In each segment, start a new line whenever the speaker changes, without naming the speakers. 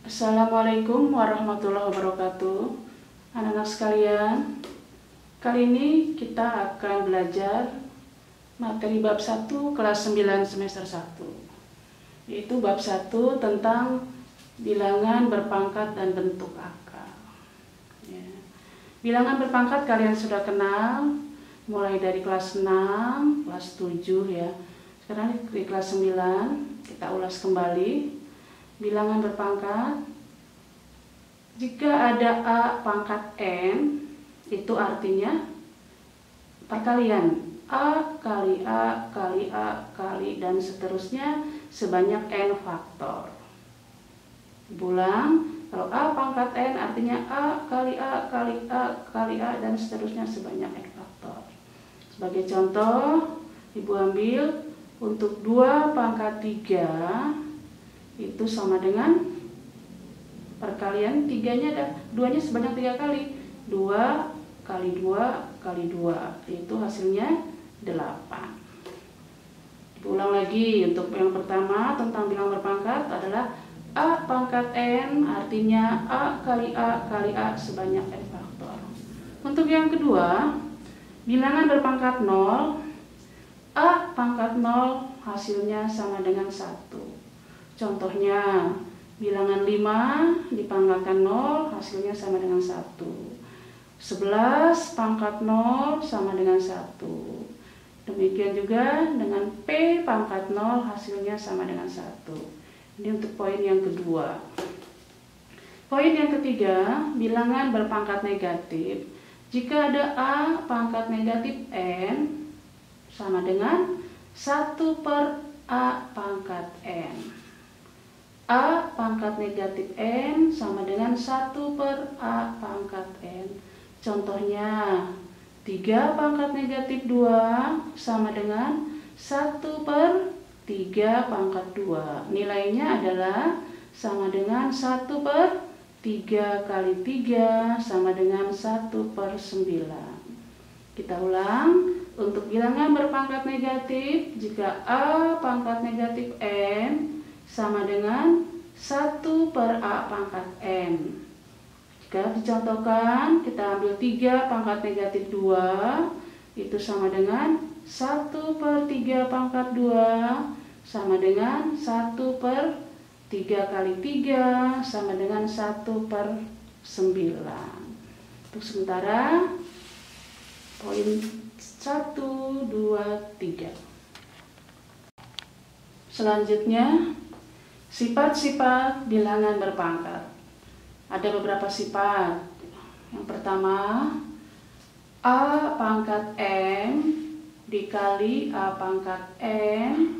Assalamualaikum warahmatullahi wabarakatuh. Anak-anak sekalian, kali ini kita akan belajar materi bab 1 kelas 9 semester 1, yaitu bab 1 tentang bilangan berpangkat dan bentuk akar. Ya. Bilangan berpangkat kalian sudah kenal mulai dari kelas 6, kelas 7 ya. Sekarang di kelas 9 kita ulas kembali. Bilangan berpangkat, jika ada A pangkat N, itu artinya perkalian A kali A kali A kali dan seterusnya sebanyak N faktor. Ulang, kalau A pangkat N artinya A kali A kali A kali A dan seterusnya sebanyak N faktor. Sebagai contoh, Ibu ambil untuk 2 pangkat 3 itu sama dengan perkalian 3-nya ada 2-nya sebanyak 3 kali. 2 kali 2 kali 2 itu hasilnya 8. Ulang lagi, untuk yang pertama tentang bilangan berpangkat adalah A pangkat N artinya A kali A kali A sebanyak N faktor. Untuk yang kedua, bilangan berpangkat 0, A pangkat 0 hasilnya sama dengan 1. Contohnya, bilangan 5 dipangkatkan 0 hasilnya sama dengan 1. 11 pangkat 0 sama dengan 1. Demikian juga dengan P pangkat 0 hasilnya sama dengan 1. Ini untuk poin yang kedua. Poin yang ketiga, bilangan berpangkat negatif. Jika ada A pangkat negatif N sama dengan 1 per A pangkat N. A pangkat negatif N sama dengan 1 per A pangkat N. Contohnya, 3 pangkat negatif 2 sama dengan 1 per 3 pangkat 2. Nilainya adalah sama dengan 1 per 3 kali 3 sama dengan 1 per 9. Kita ulang, untuk bilangan berpangkat negatif, jika A pangkat negatif N sama dengan 1 per A pangkat N. Jika dicontohkan, kita ambil 3 pangkat negatif 2, itu sama dengan 1 per 3 pangkat 2, sama dengan 1 per 3 kali 3, sama dengan 1 per 9. Untuk sementara, poin 1, 2, 3. Selanjutnya, sifat-sifat bilangan berpangkat. Ada beberapa sifat. Yang pertama, A pangkat M dikali A pangkat N,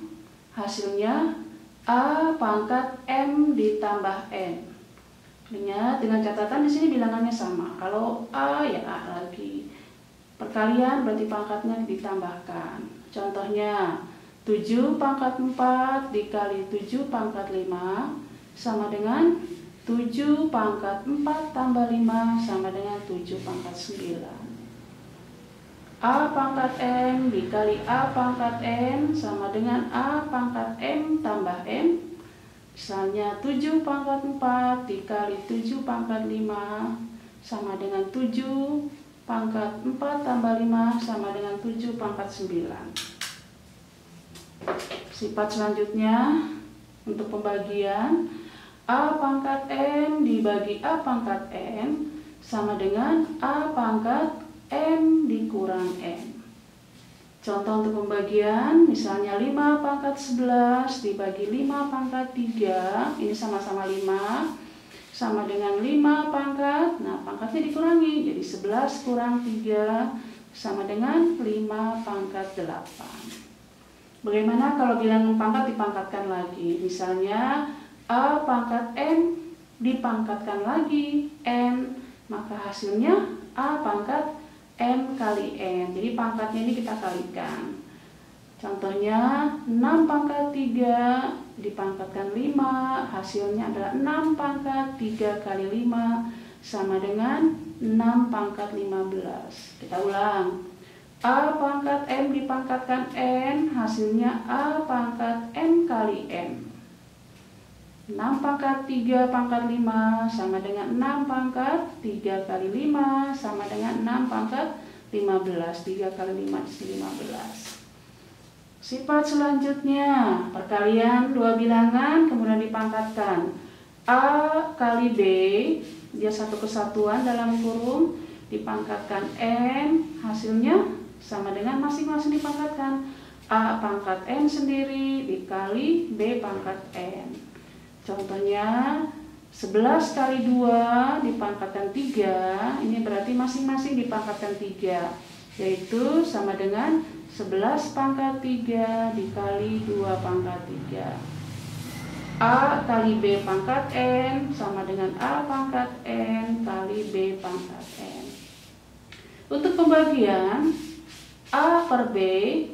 hasilnya A pangkat M ditambah N. Ingat, dengan catatan di sini bilangannya sama. Kalau A ya A lagi. Perkalian berarti pangkatnya ditambahkan. Contohnya, 7 pangkat 4 dikali 7 pangkat 5 sama dengan 7 pangkat 4 tambah 5 sama dengan 7 pangkat 9. A pangkat M dikali A pangkat N sama dengan A pangkat M tambah M. Misalnya 7 pangkat 4 dikali 7 pangkat 5 sama dengan 7 pangkat 4 tambah 5 sama dengan 7 pangkat 9. Sifat selanjutnya, untuk pembagian, A pangkat M dibagi A pangkat N sama dengan A pangkat M dikurang N. Contoh untuk pembagian, misalnya 5 pangkat 11 dibagi 5 pangkat 3, ini sama-sama 5, sama dengan 5 pangkat, nah pangkatnya dikurangi, jadi 11 kurang 3 sama dengan 5 pangkat 8. Bagaimana kalau bilangan pangkat dipangkatkan lagi? Misalnya A pangkat M dipangkatkan lagi N, maka hasilnya A pangkat M kali N. Jadi pangkatnya ini kita kalikan. Contohnya 6 pangkat 3 dipangkatkan 5, hasilnya adalah 6 pangkat 3 kali 5 sama dengan 6 pangkat 15. Kita ulang. A pangkat M dipangkatkan N, hasilnya A pangkat M kali N. 6 pangkat 3 pangkat 5 sama dengan 6 pangkat 3 kali 5 sama dengan 6 pangkat 15. 3 kali 5 isi 15. Sifat selanjutnya, perkalian dua bilangan kemudian dipangkatkan. A kali B, dia satu kesatuan dalam kurung, dipangkatkan N, hasilnya sama dengan masing-masing dipangkatkan. A pangkat N sendiri dikali B pangkat N. Contohnya 11 kali 2 dipangkatkan 3, ini berarti masing-masing dipangkatkan 3, yaitu sama dengan 11 pangkat 3 dikali 2 pangkat 3. A kali B pangkat N sama dengan A pangkat N kali B pangkat N. Untuk pembagian A per B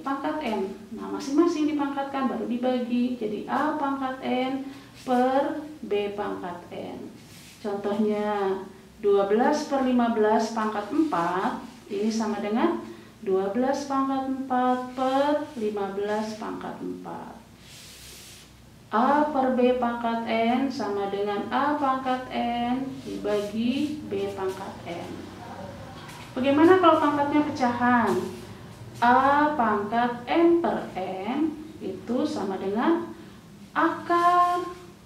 pangkat N, nah masing-masing dipangkatkan baru dibagi, jadi A pangkat N per B pangkat N. Contohnya 12 per 15 pangkat 4, ini sama dengan 12 pangkat 4 per 15 pangkat 4. A per B pangkat N sama dengan A pangkat N dibagi B pangkat N. Bagaimana kalau pangkatnya pecahan? A pangkat N per N itu sama dengan akar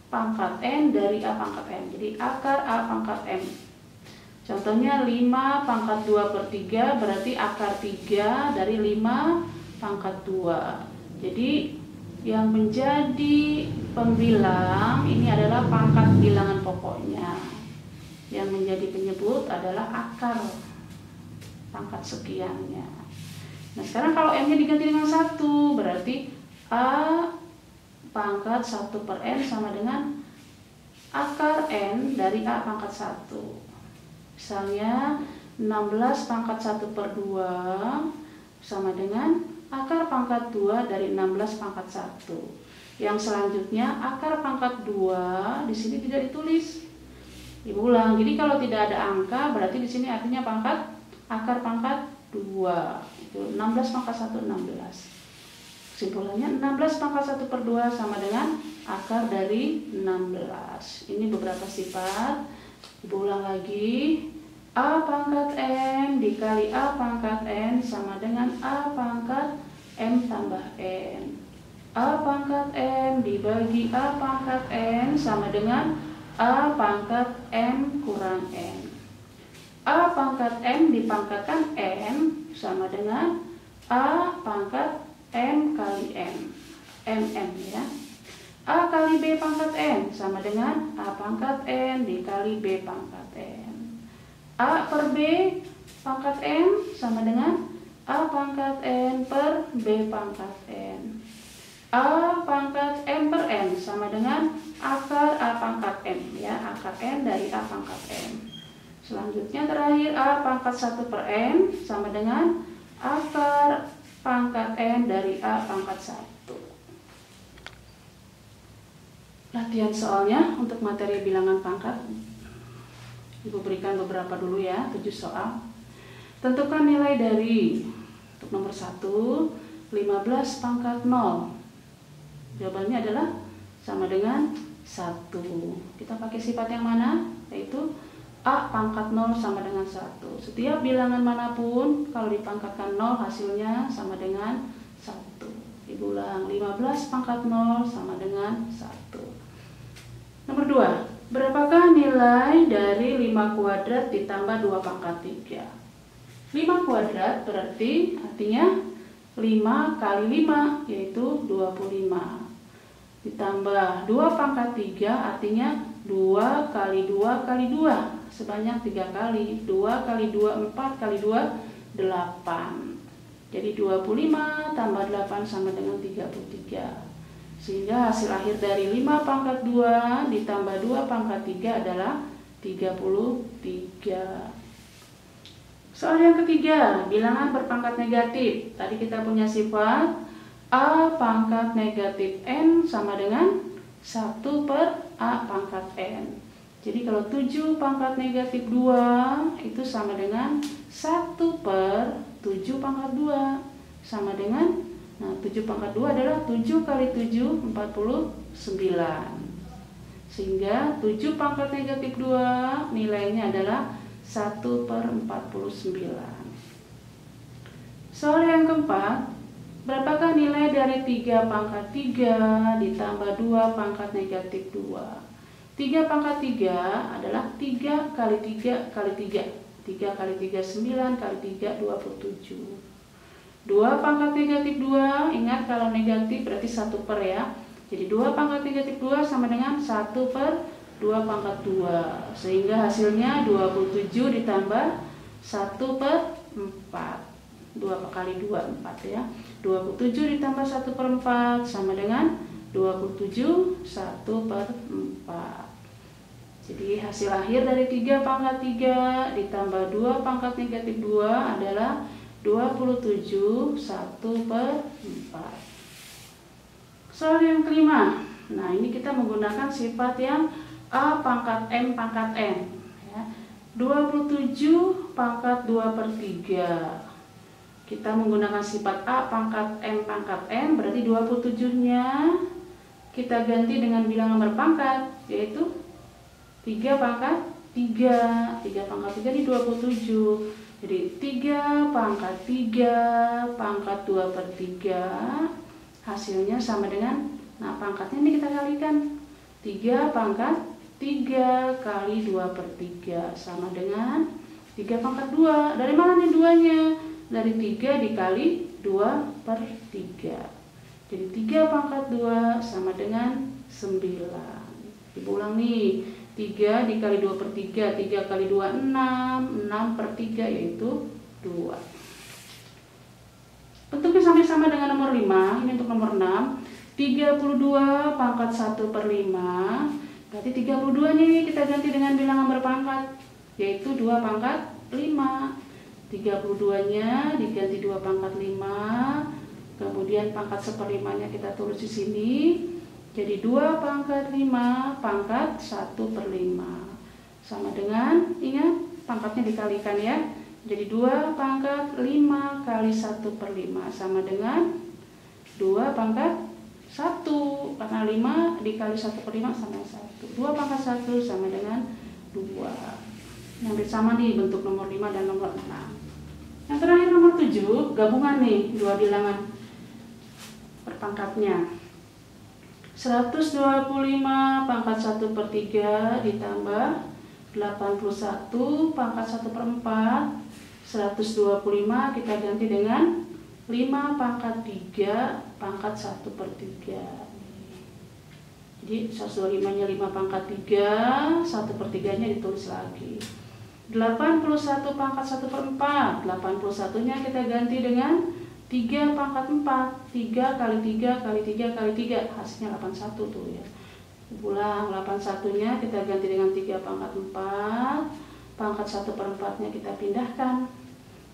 pangkat N dari A pangkat N. Jadi akar A pangkat N. Contohnya 5 pangkat 2 per 3 berarti akar 3 dari 5 pangkat 2. Jadi yang menjadi pembilang ini adalah pangkat bilangan pokoknya. Yang menjadi penyebut adalah akar pangkat sekiannya. Nah sekarang kalau N-nya diganti dengan 1 berarti A pangkat 1 per N sama dengan akar N dari A pangkat 1. Misalnya 16 pangkat 1 per 2 sama dengan akar pangkat 2 dari 16 pangkat 1. Yang selanjutnya akar pangkat 2 di sini tidak ditulis. Diulang. Jadi kalau tidak ada angka berarti di sini artinya akar pangkat 2. Itu 16 pangkat 1 16. Kesimpulannya 16 pangkat 1 per 2 sama dengan akar dari 16. Ini beberapa sifat. Diulang lagi. A pangkat N dikali A pangkat N sama dengan A pangkat M tambah N. A pangkat M dibagi A pangkat N sama dengan A pangkat M kurang N. A pangkat M dipangkatkan N sama dengan A pangkat M kali N. MM ya. A kali B pangkat N sama dengan A pangkat N dikali B pangkat N. A per B pangkat N sama dengan A pangkat N per B pangkat N. A pangkat M per N sama dengan akar A pangkat M ya, akar N dari A pangkat M. Selanjutnya terakhir A pangkat 1 per N sama dengan akar pangkat N dari A pangkat 1. Latihan soalnya untuk materi bilangan pangkat. Ibu berikan beberapa dulu ya, 7 soal. Tentukan nilai dari, untuk nomor 1, 15 pangkat 0. Jawabannya adalah sama dengan 1. Kita pakai sifat yang mana? Yaitu A pangkat 0 sama dengan 1. Setiap bilangan manapun kalau dipangkatkan 0 hasilnya sama dengan 1. Ibu ulang, 15 pangkat 0 sama dengan 1. Nomor 2. Berapakah nilai dari 5 kuadrat ditambah 2 pangkat 3? 5 kuadrat berarti artinya 5 kali 5 yaitu 25. Ditambah 2 pangkat 3 artinya 2 kali 2 kali 2 sebanyak 3 kali. 2 kali 2 4 kali 2 8. Jadi 25 tambah 8 sama dengan 33. Sehingga hasil akhir dari 5 pangkat 2 ditambah 2 pangkat 3 adalah 33. Soal yang ketiga, bilangan berpangkat negatif. Tadi kita punya sifat A pangkat negatif N sama dengan 1 per A pangkat N. Jadi kalau 7 pangkat negatif 2 itu sama dengan 1 per 7 pangkat 2. Sama dengan, nah 7 pangkat 2 adalah 7 kali 7, 49. Sehingga 7 pangkat negatif 2 nilainya adalah 1/49. Soal yang keempat, berapakah nilai dari 3 pangkat 3 ditambah 2 pangkat negatif 2? 3 pangkat 3 adalah 3 kali 3 kali 3. 3 kali 3, 9 kali 3, 27. 2 pangkat negatif 2, ingat kalau negatif berarti 1 per ya. Jadi 2 pangkat negatif 2 sama dengan 1 per 2 pangkat 2. Sehingga hasilnya 27 ditambah 1 per 4. 2 kali 2, 4 ya. 27 ditambah 1 per 4 sama dengan 27, 1 per 4. Jadi hasil akhir dari 3 pangkat 3 ditambah 2 pangkat negatif 2 adalah 27, 1 per 4. Soal yang kelima. Nah, ini kita menggunakan sifat yang A pangkat M pangkat N. Ya. 27 pangkat 2 per 3. Kita menggunakan sifat A pangkat M pangkat N, berarti 27-nya kita ganti dengan bilangan berpangkat, yaitu 3 pangkat 3. 3 pangkat 3 ini 27. Jadi 3 pangkat 3 pangkat 2 per 3 hasilnya sama dengan, nah pangkatnya ini kita kalikan. 3 pangkat 3 kali 2 per 3 sama dengan 3 pangkat 2. Dari mana nih 2-nya? Dari 3 dikali 2 per 3. Jadi 3 pangkat 2 sama dengan 9. Diulang nih, 3 dikali 2 per 3, 3 kali 2, 6, 6 per 3 yaitu 2. Bentuknya sama dengan nomor 5, ini untuk nomor 6. 32 pangkat 1 per 5, berarti 32-nya ini kita ganti dengan bilangan berpangkat, yaitu 2 pangkat 5. 32-nya diganti 2 pangkat 5, kemudian pangkat 1/5-nya kita tulis di sini, jadi 2 pangkat 5 pangkat 1 per 5 sama dengan, ingat pangkatnya dikalikan ya, jadi 2 pangkat 5 kali 1 per 5 sama dengan 2 pangkat 1, karena 5 dikali 1 per 5 sama 1, 2 pangkat 1 sama dengan 2. Yang sama nih bentuk nomor 5 dan nomor 6. Yang terakhir nomor 7, gabungan nih dua bilangan perpangkatnya. 125 pangkat 1 per 3 ditambah 81 pangkat 1 per 4. 125 kita ganti dengan 5 pangkat 3 pangkat 1 per 3. Jadi 125-nya 5 pangkat 3, 1 per 3-nya ditulis lagi. 81 pangkat 1 per 4, 81-nya kita ganti dengan 3 pangkat 4, 3 kali 3 kali 3 kali 3, hasilnya 81 tuh ya. Ulang, 81-nya kita ganti dengan 3 pangkat 4, pangkat 1 per 4-nya kita pindahkan.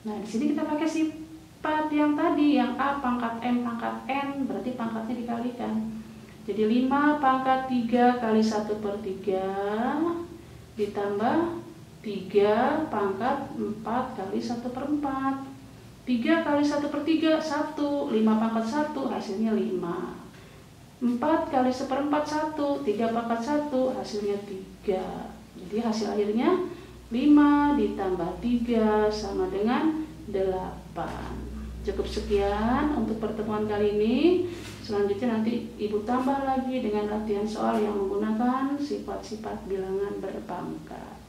Nah, di sini kita pakai sifat yang tadi, yang A pangkat M pangkat N, berarti pangkatnya dikalikan. Jadi 5 pangkat 3 kali 1 per 3 ditambah 3 pangkat 4 kali 1 per 4. 3 kali 1 per 3, 1. 5 pangkat 1, hasilnya 5. 4 kali 1/4, 1. 3 pangkat 1, hasilnya 3. Jadi hasil akhirnya 5 ditambah 3 sama dengan 8. Cukup sekian untuk pertemuan kali ini. Selanjutnya nanti Ibu tambah lagi dengan latihan soal yang menggunakan sifat-sifat bilangan berpangkat.